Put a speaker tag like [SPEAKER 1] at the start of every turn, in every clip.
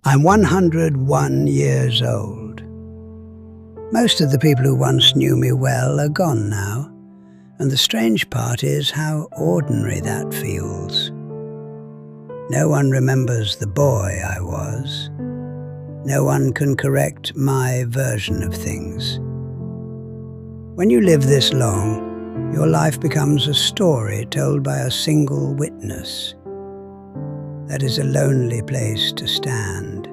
[SPEAKER 1] I'm 101 years old. Most of the people who once knew me well are gone now, and the strange part is how ordinary that feels. No one remembers the boy I was. No one can correct my version of things. When you live this long, your life becomes a story told by a single witness. That is a lonely place to stand.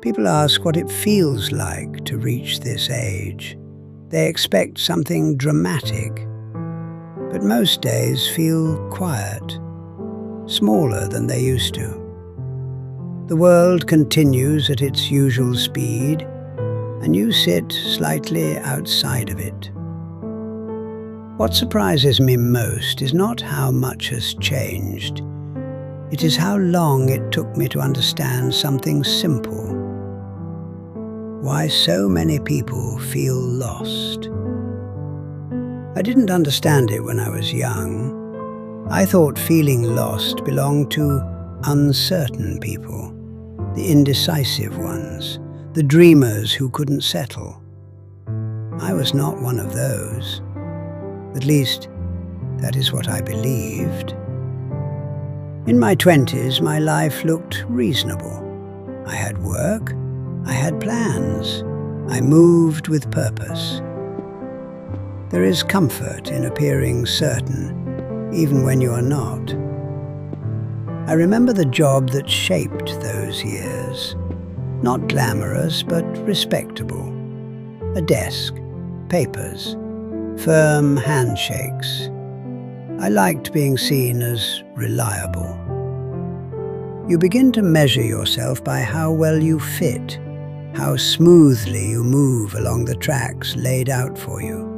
[SPEAKER 1] People ask what it feels like to reach this age. They expect something dramatic, but most days feel quiet, smaller than they used to. The world continues at its usual speed, and you sit slightly outside of it. What surprises me most is not how much has changed. It is how long it took me to understand something simple. Why so many people feel lost. I didn't understand it when I was young. I thought feeling lost belonged to uncertain people, the indecisive ones, the dreamers who couldn't settle. I was not one of those. At least, that is what I believed. In my 20s, my life looked reasonable. I had work, I had plans, I moved with purpose. There is comfort in appearing certain, even when you are not. I remember the job that shaped those years. Not glamorous, but respectable. A desk, papers, firm handshakes. I liked being seen as reliable. You begin to measure yourself by how well you fit, how smoothly you move along the tracks laid out for you.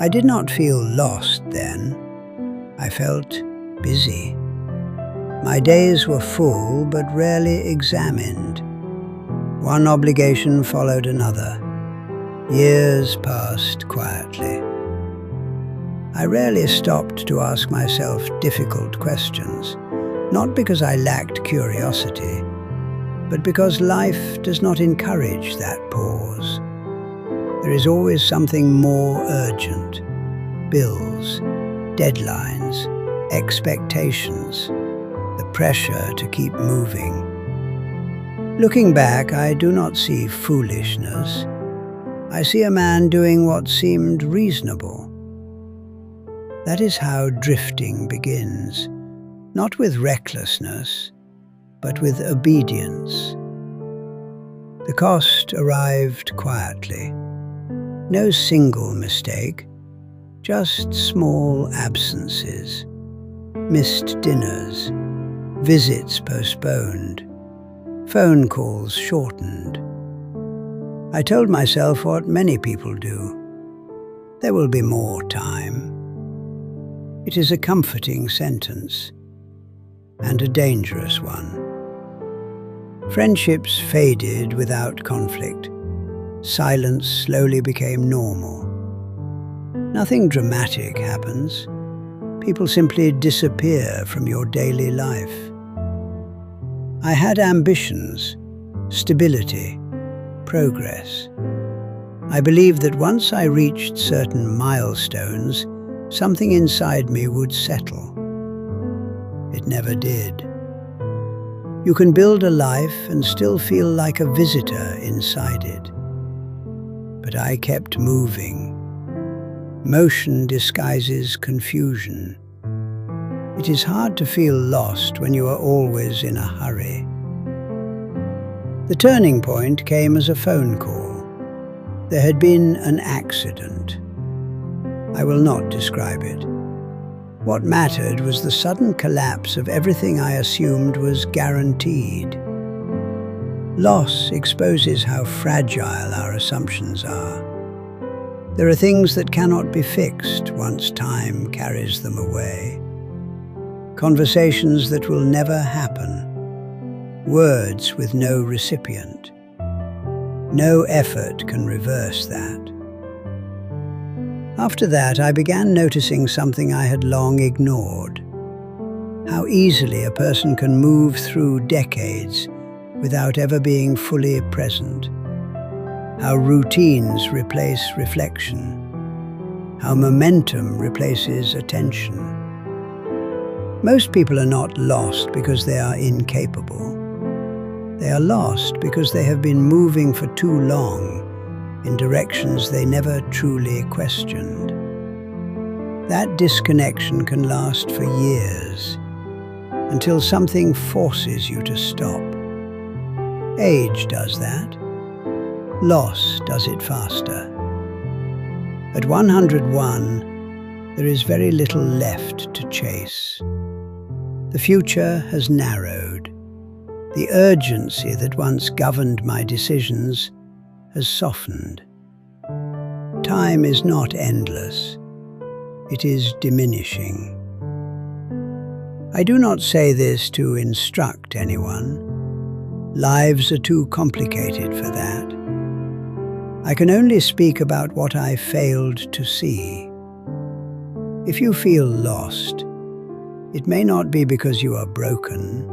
[SPEAKER 1] I did not feel lost then. I felt busy. My days were full but rarely examined. One obligation followed another. Years passed quietly. I rarely stopped to ask myself difficult questions, not because I lacked curiosity, but because life does not encourage that pause. There is always something more urgent: bills, deadlines, expectations, the pressure to keep moving. Looking back, I do not see foolishness. I see a man doing what seemed reasonable. That is how drifting begins, not with recklessness, but with obedience. The cost arrived quietly. No single mistake, just small absences, missed dinners, visits postponed, phone calls shortened. I told myself what many people do: there will be more time. It is a comforting sentence, and a dangerous one. Friendships faded without conflict. Silence slowly became normal. Nothing dramatic happens. People simply disappear from your daily life. I had ambitions, stability, progress. I believed that once I reached certain milestones, something inside me would settle. It never did. You can build a life and still feel like a visitor inside it. But I kept moving. Motion disguises confusion. It is hard to feel lost when you are always in a hurry. The turning point came as a phone call. There had been an accident. I will not describe it. What mattered was the sudden collapse of everything I assumed was guaranteed. Loss exposes how fragile our assumptions are. There are things that cannot be fixed once time carries them away. Conversations that will never happen. Words with no recipient. No effort can reverse that. After that, I began noticing something I had long ignored. how easily a person can move through decades without ever being fully present, how routines replace reflection, how momentum replaces attention. Most people are not lost because they are incapable. They are lost because they have been moving for too long in directions they never truly questioned. That disconnection can last for years, until something forces you to stop. Age does that. Loss does it faster. At 101, there is very little left to chase. The future has narrowed. The urgency that once governed my decisions has softened. Time is not endless. It is diminishing. I do not say this to instruct anyone. Lives are too complicated for that. I can only speak about what I failed to see. If you feel lost, it may not be because you are broken.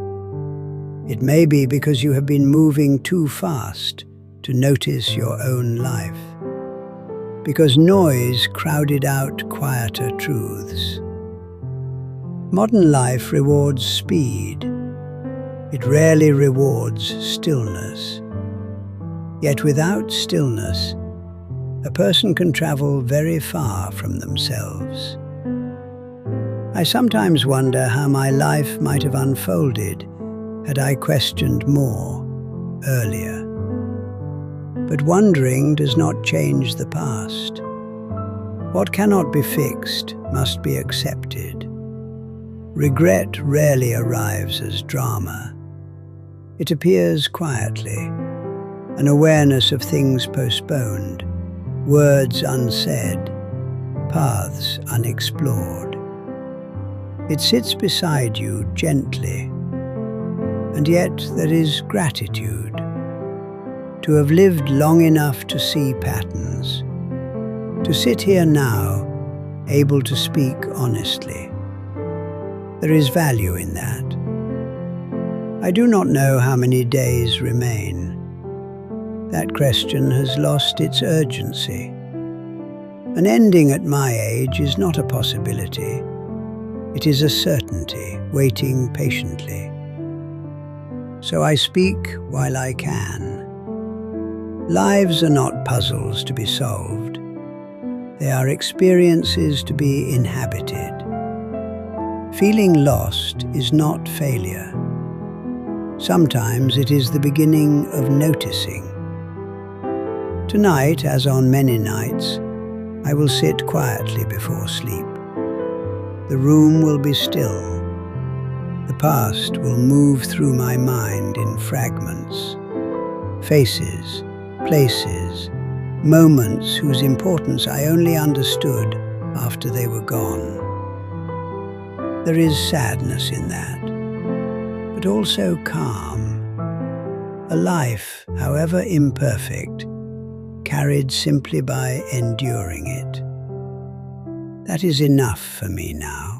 [SPEAKER 1] It may be because you have been moving too fast to notice your own life. Because noise crowded out quieter truths. Modern life rewards speed. It rarely rewards stillness. Yet without stillness, a person can travel very far from themselves. I sometimes wonder how my life might have unfolded had I questioned more earlier. But wondering does not change the past. What cannot be fixed must be accepted. Regret rarely arrives as drama. It appears quietly, an awareness of things postponed, words unsaid, paths unexplored. It sits beside you gently, and yet there is gratitude. To have lived long enough to see patterns, to sit here now, able to speak honestly. There is value in that. I do not know how many days remain. That question has lost its urgency. An ending at my age is not a possibility. It is a certainty, waiting patiently. So I speak while I can. Lives are not puzzles to be solved. They are experiences to be inhabited. Feeling lost is not failure. Sometimes it is the beginning of noticing. Tonight, as on many nights, I will sit quietly before sleep. The room will be still. The past will move through my mind in fragments. Faces, places, moments whose importance I only understood after they were gone. There is sadness in that, but also calm. A life, however imperfect, carried simply by enduring it. That is enough for me now.